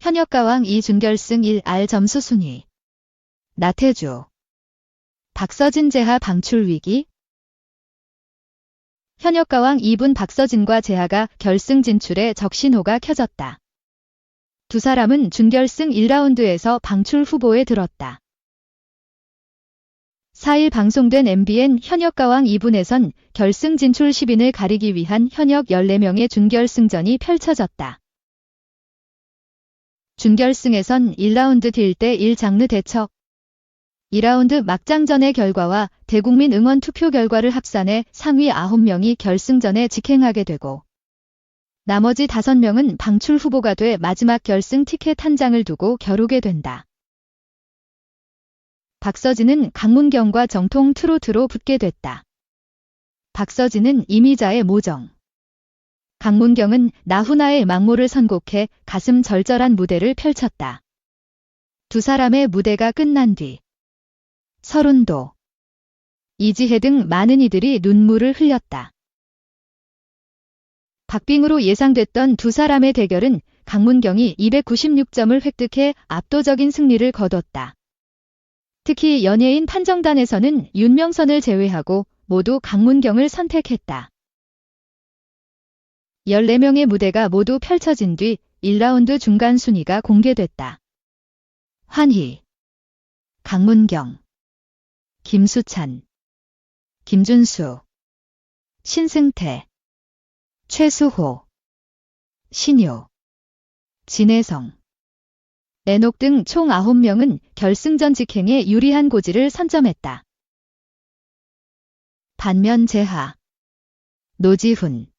현역가왕 2 준결승 1R 점수 순위. 나태주. 박서진 제하 방출 위기. 현역가왕 2분 박서진과 제하가 결승 진출에 적신호가 켜졌다. 두 사람은 준결승 1라운드에서 방출 후보에 들었다. 4일 방송된 MBN 현역가왕 2분에선 결승 진출 10인을 가리기 위한 현역 14명의 준결승전이 펼쳐졌다. 준결승에선 1라운드 딜-대-1 장르 대척. 2라운드 막장전의 결과와 대국민 응원 투표 결과를 합산해 상위 9명이 결승전에 직행하게 되고 나머지 5명은 방출 후보가 돼 마지막 결승 티켓 한 장을 두고 겨루게 된다. 박서진은 강문경과 정통 트로트로 붙게 됐다. 박서진은 이미자의 모정, 강문경은 나훈아의 망모를 선곡해 가슴 절절한 무대를 펼쳤다. 두 사람의 무대가 끝난 뒤 서른도, 이지혜 등 많은 이들이 눈물을 흘렸다. 박빙으로 예상됐던 두 사람의 대결은 강문경이 296점을 획득해 압도적인 승리를 거뒀다. 특히 연예인 판정단에서는 윤명선을 제외하고 모두 강문경을 선택했다. 14명의 무대가 모두 펼쳐진 뒤 1라운드 중간 순위가 공개됐다. 환희, 강문경, 김수찬, 김준수, 신승태, 최수호, 신유, 진혜성, 애녹 등 총 9명은 결승전 직행에 유리한 고지를 선점했다. 반면 제하, 노지훈,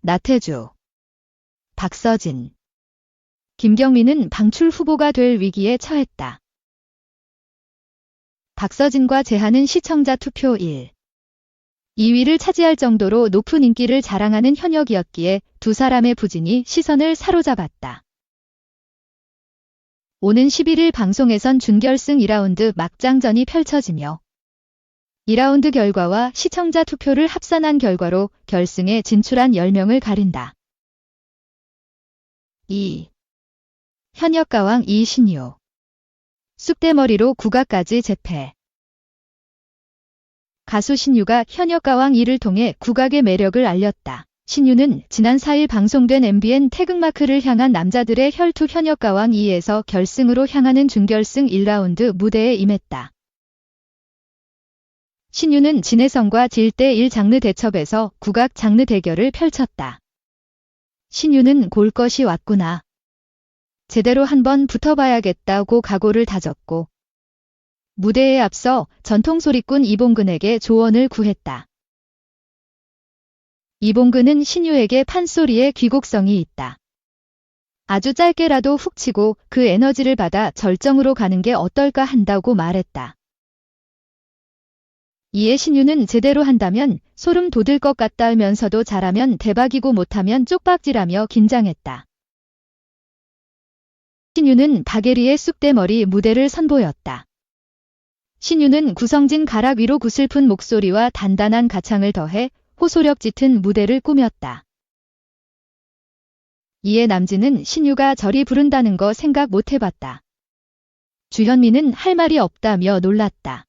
나태주, 박서진, 김경민은 방출 후보가 될 위기에 처했다. 박서진과 제하는 시청자 투표 1, 2위를 차지할 정도로 높은 인기를 자랑하는 현역이었기에 두 사람의 부진이 시선을 사로잡았다. 오는 11일 방송에선 준결승 2라운드 막장전이 펼쳐지며 2라운드 결과와 시청자 투표를 합산한 결과로 결승에 진출한 10명을 가린다. 2. 현역가왕 2 신유. 쑥대머리로 국악까지 재패. 가수 신유가 현역가왕 2를 통해 국악의 매력을 알렸다. 신유는 지난 4일 방송된 MBN 태극마크를 향한 남자들의 혈투 현역가왕 2에서 결승으로 향하는 준결승 1라운드 무대에 임했다. 신유는 진혜성과 딜-대-1 장르 대첩에서 국악 장르 대결을 펼쳤다. 신유는 골 것이 왔구나. 제대로 한번 붙어봐야겠다고 각오를 다졌고 무대에 앞서 전통소리꾼 이봉근에게 조언을 구했다. 이봉근은 신유에게 판소리에 귀곡성이 있다. 아주 짧게라도 훅 치고 그 에너지를 받아 절정으로 가는 게 어떨까 한다고 말했다. 이에 신유는 제대로 한다면 소름 돋을 것 같다면서도 잘하면 대박이고 못하면 쪽박지라며 긴장했다. 신유는 박예리의 쑥대머리 무대를 선보였다. 신유는 구성진 가락 위로 구슬픈 목소리와 단단한 가창을 더해 호소력 짙은 무대를 꾸몄다. 이에 남진은 신유가 저리 부른다는 거 생각 못 해봤다. 주현미는 할 말이 없다며 놀랐다.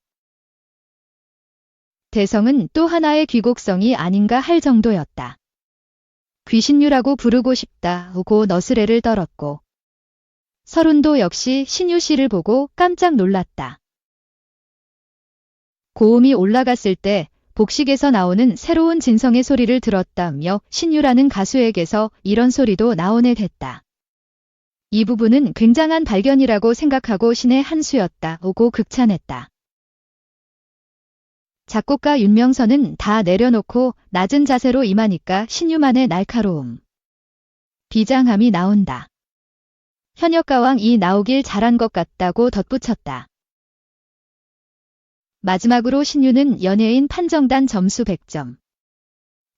대성은 또 하나의 귀곡성이 아닌가 할 정도였다. 귀신유라고 부르고 싶다고 너스레를 떨었고 서른도 역시 신유 씨를 보고 깜짝 놀랐다. 고음이 올라갔을 때 복식에서 나오는 새로운 진성의 소리를 들었다며 신유라는 가수에게서 이런 소리도 나오네 됐다. 이 부분은 굉장한 발견이라고 생각하고 신의 한 수였다고 극찬했다. 작곡가 윤명선은 다 내려놓고 낮은 자세로 임하니까 신유만의 날카로움, 비장함이 나온다. 현역가왕 2 나오길 잘한 것 같다고 덧붙였다. 마지막으로 신유는 연예인 판정단 점수 100점,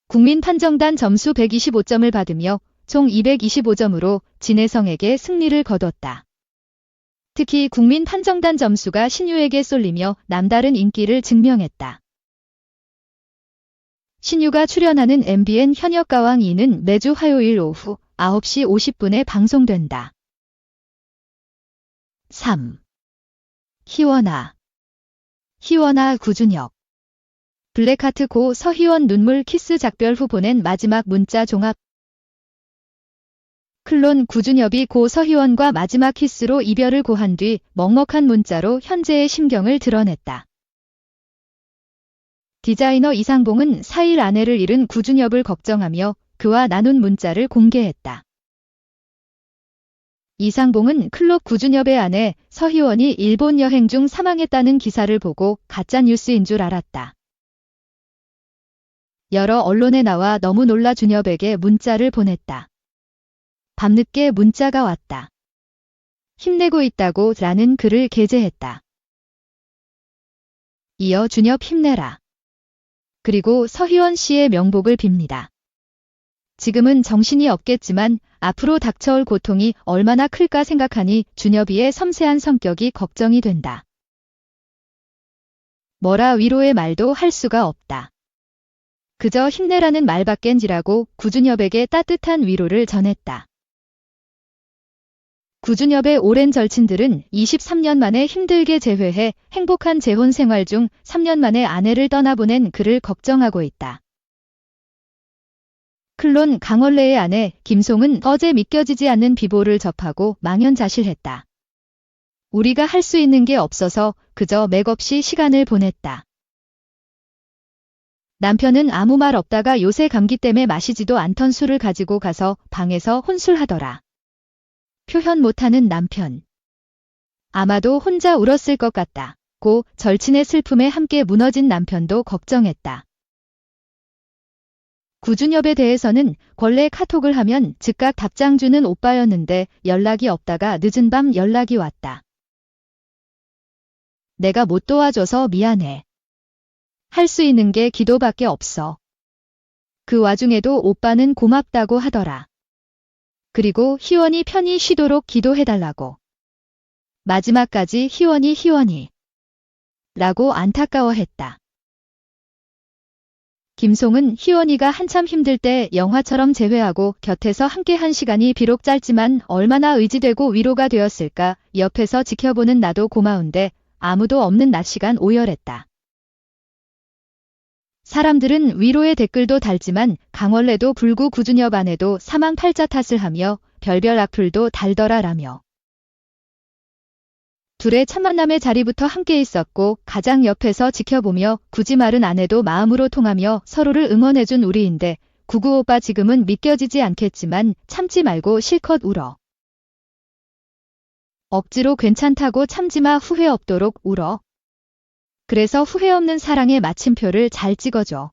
국민 판정단 점수 125점을 받으며 총 225점으로 진혜성에게 승리를 거뒀다. 특히 국민 판정단 점수가 신유에게 쏠리며 남다른 인기를 증명했다. 신유가 출연하는 MBN 현역가왕 2는 매주 화요일 오후 9시 50분에 방송된다. 3. 희원아. 희원아 구준엽. 블랙하트 고 서희원 눈물 키스 작별 후 보낸 마지막 문자 종합. 클론 구준엽이 고 서희원과 마지막 키스로 이별을 고한 뒤 먹먹한 문자로 현재의 심경을 드러냈다. 디자이너 이상봉은 4일 아내를 잃은 구준엽을 걱정하며 그와 나눈 문자를 공개했다. 이상봉은 클럽 구준엽의 아내 서희원이 일본 여행 중 사망했다는 기사를 보고 가짜뉴스인 줄 알았다. 여러 언론에 나와 너무 놀라 준엽에게 문자를 보냈다. 밤늦게 문자가 왔다. 힘내고 있다고 라는 글을 게재했다. 이어 준엽 힘내라. 그리고 서희원 씨의 명복을 빕니다. 지금은 정신이 없겠지만 앞으로 닥쳐올 고통이 얼마나 클까 생각하니 준엽이의 섬세한 성격이 걱정이 된다. 뭐라 위로의 말도 할 수가 없다. 그저 힘내라는 말밖엔지라고 구준엽에게 따뜻한 위로를 전했다. 구준엽의 오랜 절친들은 23년 만에 힘들게 재회해 행복한 재혼 생활 중 3년 만에 아내를 떠나보낸 그를 걱정하고 있다. 클론 강원래의 아내 김송은 어제 믿겨지지 않는 비보를 접하고 망연자실했다. 우리가 할 수 있는 게 없어서 그저 맥없이 시간을 보냈다. 남편은 아무 말 없다가 요새 감기 때문에 마시지도 않던 술을 가지고 가서 방에서 혼술하더라. 표현 못하는 남편. 아마도 혼자 울었을 것 같다. 고 절친의 슬픔에 함께 무너진 남편도 걱정했다. 구준엽에 대해서는 원래 카톡을 하면 즉각 답장 주는 오빠였는데 연락이 없다가 늦은 밤 연락이 왔다. 내가 못 도와줘서 미안해. 할 수 있는 게 기도밖에 없어. 그 와중에도 오빠는 고맙다고 하더라. 그리고 희원이 편히 쉬도록 기도해달라고. 마지막까지 희원이 라고 안타까워했다. 김송은 희원이가 한참 힘들 때 영화처럼 재회하고 곁에서 함께한 시간이 비록 짧지만 얼마나 의지되고 위로가 되었을까. 옆에서 지켜보는 나도 고마운데 아무도 없는 낮 시간 오열했다. 사람들은 위로의 댓글도 달지만 강원래도 불구 구준엽 아내도 사망 팔자 탓을 하며 별별 악플도 달더라라며. 둘의 첫 만남의 자리부터 함께 있었고 가장 옆에서 지켜보며 굳이 말은 안 해도 마음으로 통하며 서로를 응원해준 우리인데 구구 오빠 지금은 믿겨지지 않겠지만 참지 말고 실컷 울어. 억지로 괜찮다고 참지마 후회 없도록 울어. 그래서 후회 없는 사랑의 마침표를 잘 찍어줘.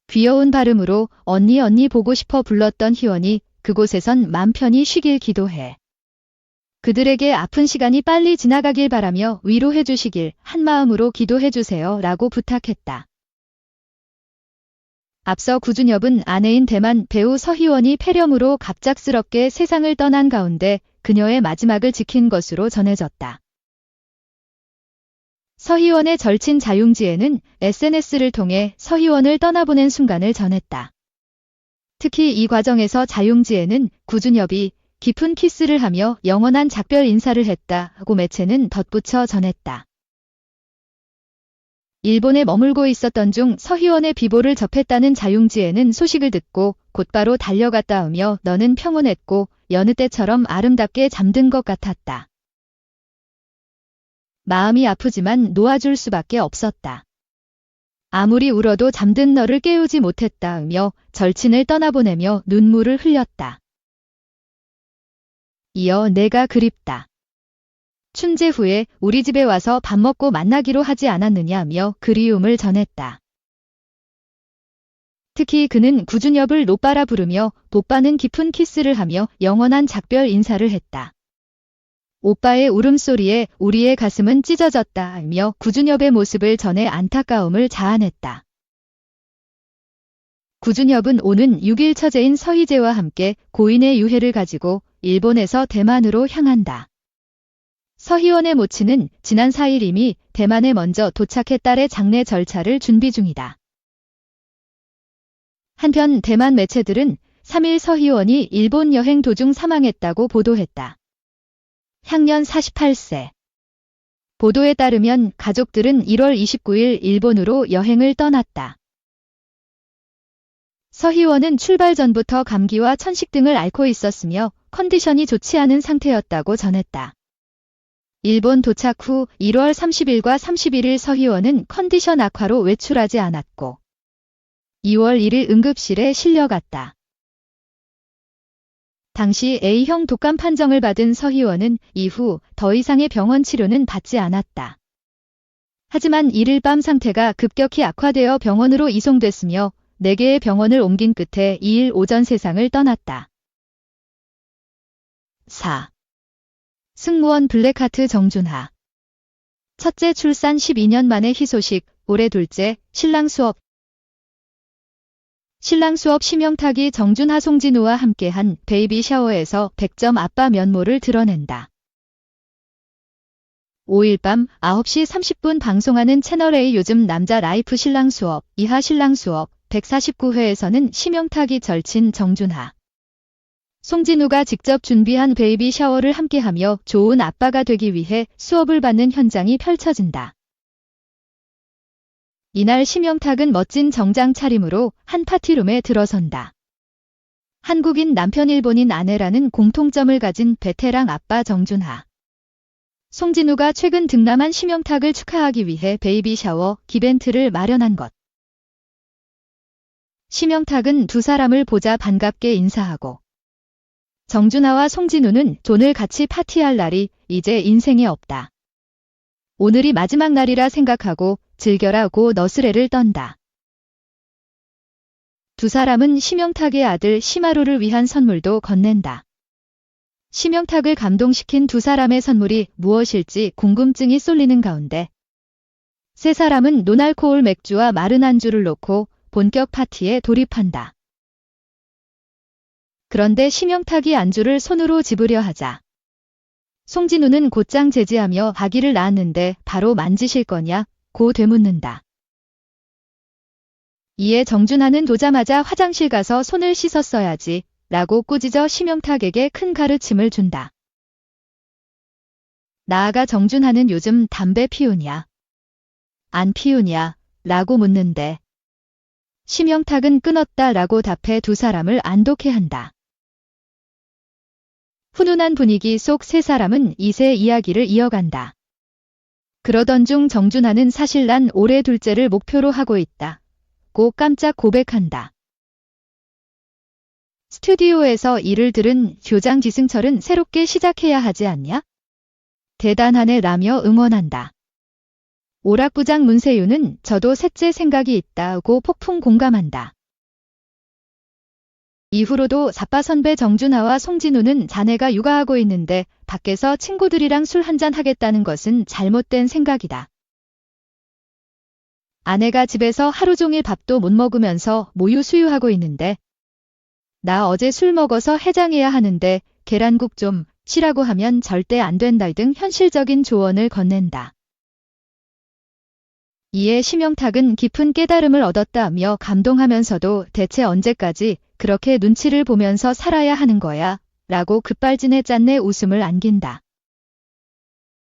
귀여운 발음으로 언니 보고 싶어 불렀던 희원이 그곳에선 맘 편히 쉬길 기도해. 그들에게 아픈 시간이 빨리 지나가길 바라며 위로해 주시길 한마음으로 기도해 주세요 라고 부탁했다. 앞서 구준엽은 아내인 대만 배우 서희원이 폐렴으로 갑작스럽게 세상을 떠난 가운데 그녀의 마지막을 지킨 것으로 전해졌다. 서희원의 절친 자융지에는 SNS를 통해 서희원을 떠나보낸 순간을 전했다. 특히 이 과정에서 자융지에는 구준엽이 깊은 키스를 하며 영원한 작별 인사를 했다고 매체는 덧붙여 전했다. 일본에 머물고 있었던 중 서희원의 비보를 접했다는 자융지에는 소식을 듣고 곧바로 달려갔다 오며 너는 평온했고 여느 때처럼 아름답게 잠든 것 같았다. 마음이 아프지만 놓아줄 수밖에 없었다. 아무리 울어도 잠든 너를 깨우지 못했다며 절친을 떠나보내며 눈물을 흘렸다. 이어 내가 그립다. 춘제 후에 우리 집에 와서 밥 먹고 만나기로 하지 않았느냐며 그리움을 전했다. 특히 그는 구준엽을 노빠라 부르며 오빠는 깊은 키스를 하며 영원한 작별 인사를 했다. 오빠의 울음소리에 우리의 가슴은 찢어졌다며 구준엽의 모습을 전해 안타까움을 자아냈다. 구준엽은 오는 6일 처제인 서희재와 함께 고인의 유해를 가지고 일본에서 대만으로 향한다. 서희원의 모친은 지난 4일 이미 대만에 먼저 도착해 딸의 장례 절차를 준비 중이다. 한편 대만 매체들은 3일 서희원이 일본 여행 도중 사망했다고 보도했다. 향년 48세. 보도에 따르면 가족들은 1월 29일 일본으로 여행을 떠났다. 서희원은 출발 전부터 감기와 천식 등을 앓고 있었으며 컨디션이 좋지 않은 상태였다고 전했다. 일본 도착 후 1월 30일과 31일 서희원은 컨디션 악화로 외출하지 않았고 2월 1일 응급실에 실려갔다. 당시 A형 독감 판정을 받은 서희원은 이후 더 이상의 병원 치료는 받지 않았다. 하지만 1일 밤 상태가 급격히 악화되어 병원으로 이송됐으며 4개의 병원을 옮긴 끝에 2일 오전 세상을 떠났다. 4. 승무원 블랙하트 정준하. 첫째 출산 12년 만에 희소식, 올해 둘째, 신랑 수업. 신랑 수업 심영탁이 정준하 송진우와 함께한 베이비 샤워에서 100점 아빠 면모를 드러낸다. 5일 밤 9시 30분 방송하는 채널A 요즘 남자 라이프 신랑 수업, 이하 신랑 수업 149회에서는 심영탁이 절친 정준하, 송진우가 직접 준비한 베이비 샤워를 함께하며 좋은 아빠가 되기 위해 수업을 받는 현장이 펼쳐진다. 이날 심영탁은 멋진 정장 차림으로 한 파티룸에 들어선다. 한국인 남편 일본인 아내라는 공통점을 가진 베테랑 아빠 정준하. 송진우가 최근 등남한 심영탁을 축하하기 위해 베이비 샤워 기벤트를 마련한 것. 심영탁은 두 사람을 보자 반갑게 인사하고 정준하와 송진우는 돈을 같이 파티할 날이 이제 인생에 없다. 오늘이 마지막 날이라 생각하고 즐겨라고 너스레를 떤다. 두 사람은 심영탁의 아들 심하루를 위한 선물도 건넨다. 심영탁을 감동시킨 두 사람의 선물이 무엇일지 궁금증이 쏠리는 가운데 세 사람은 노알코올 맥주와 마른 안주를 놓고 본격 파티에 돌입한다. 그런데 심영탁이 안주를 손으로 집으려 하자 송진우는 곧장 제지하며 아기를 낳았는데 바로 만지실 거냐? 고 되묻는다. 이에 정준하는 도자마자 화장실 가서 손을 씻었어야지 라고 꾸짖어 심영탁에게 큰 가르침을 준다. 나아가 정준하는 요즘 담배 피우냐? 안 피우냐? 라고 묻는데 심영탁은 끊었다 라고 답해 두 사람을 안독해한다. 훈훈한 분위기 속 세 사람은 이세 이야기를 이어간다. 그러던 중 정준하는 사실 난 올해 둘째를 목표로 하고 있다. 고 깜짝 고백한다. 스튜디오에서 이를 들은 교장 기승철은 새롭게 시작해야 하지 않냐? 대단하네 라며 응원한다. 오락부장 문세윤은 저도 셋째 생각이 있다고 폭풍 공감한다. 이후로도 사빠 선배 정준하와 송진우는 자네가 육아하고 있는데 밖에서 친구들이랑 술 한잔 하겠다는 것은 잘못된 생각이다. 아내가 집에서 하루 종일 밥도 못 먹으면서 모유 수유하고 있는데 나 어제 술 먹어서 해장해야 하는데 계란국 좀 치라고 하면 절대 안 된다 등 현실적인 조언을 건넨다. 이에 심영탁은 깊은 깨달음을 얻었다며 감동하면서도 대체 언제까지 그렇게 눈치를 보면서 살아야 하는 거야? 라고 급발진의 짠내 웃음을 안긴다.